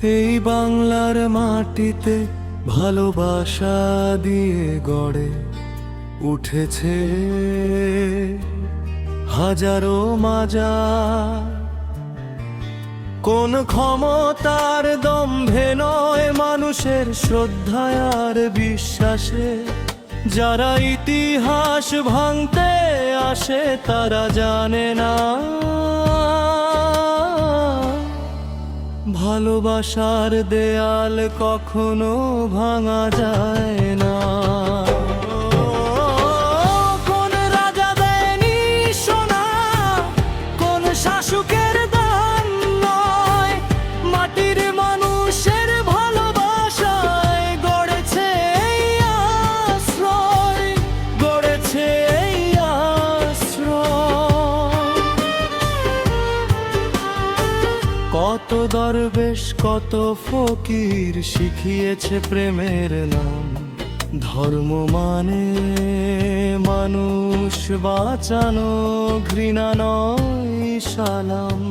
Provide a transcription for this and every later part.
এই বাংলার মাটিতে ভালোবাসা দিয়ে গড়ে উঠেছে হাজারো মাজার। কোন ক্ষমতার দম্ভে নয়, মানুষের শ্রদ্ধায় আর বিশ্বাসে। যারা ইতিহাস ভাঙতে আসে তারা জানে না ভালোবাসার দেয়াল কখনো ভাঙা যায় না। কোন রাজা দেয়নি সোনা, কোন শাসকের দান নয়, মাটির মানুষের ভালোবাসায় গড়েছে এই আশ্রয়, গড়েছে এই আশ্রয়। কত দরবেশ কত ফকির শিখিয়েছে প্রেমের নাম। ধর্ম মানে মানুষ বাঁচানো, ঘৃণা নয় সালাম।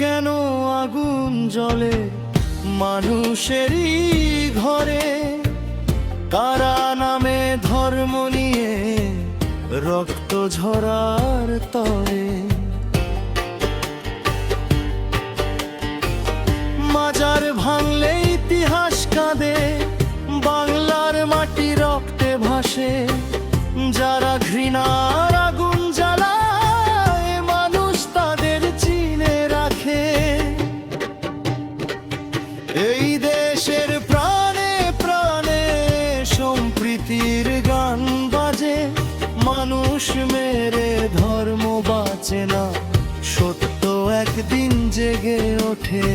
কেন আগুন জ্বলে মানুষেরই ঘরে? কারা নামে ধর্ম নিয়ে রক্ত ঝরার তরে? মাজার ভাঙলে ইতিহাস কাঁদে, বাংলার মাটি রক্তে ভাসে। যারা ঘৃণার আগুন জ্বালায় মানুষ তাদের চিনে রাখে। এই দেশের প্রাণে প্রাণে সম্প্রীতির গান বাজে। মানুষ মেরে ধর্ম বাঁচে না, সত্য একদিন জেগে ওঠে।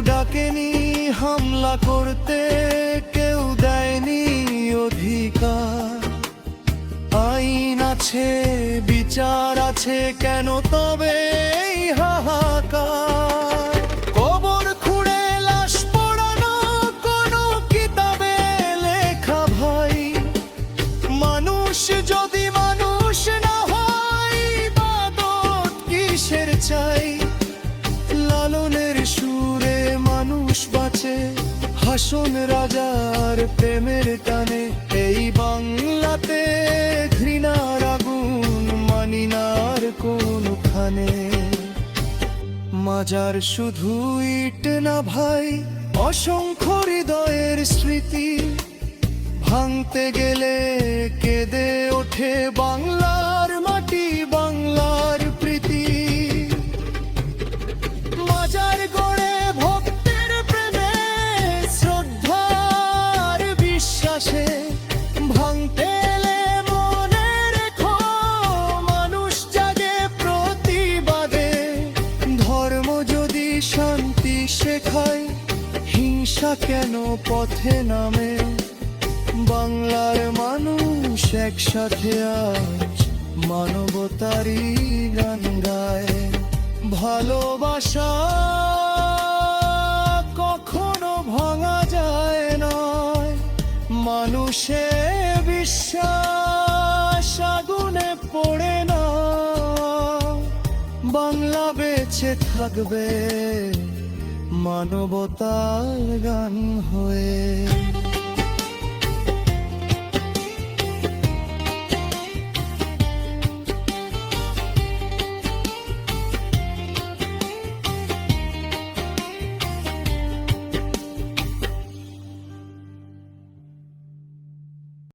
ডাকেনি হামলা করতে, কেউ দেয়নি অধিকার। আইন আছে বিচার আছে, কেন তবে এই হাহাকার? কবর খুঁড়ে লাশ পোড়ানো কোনো কিতাবে লেখা ভাই? মানুষ যদি মানুষ না হয় ইবাদত কিসের চাই? লালনের সুরে মানুষ বাঁচে, হাসন রাজার প্রেমের টানে। এই বাংলাতে ঘৃণার আগুন মানি না আর কোনখানে। মাজার শুধু ইট না ভাই, অসংখ্য হৃদয়ের স্মৃতি। ভাঙতে গেলে কেঁদে ওঠে বাংলার মাটি, বাংলার প্রীতি। মাজার গড়ে ভক্তের প্রেমে, শ্রদ্ধার বিশ্বাসে। ভাঙতে এলে মনে রেখো মানুষ জাগে প্রতিবাদে। ধর্ম যদি শান্তি শেখায়, হিংসা কেন পথে নামে? বাংলার মানুষ একসাথে আজ মানবতারই গান গায়। ভালোবাসা কখনো ভাঙা যায় না, মানুষে বিশ্বাস আগুনে পড়ে না। বাংলা বেঁচে থাকবে মানবতার গান হয়ে।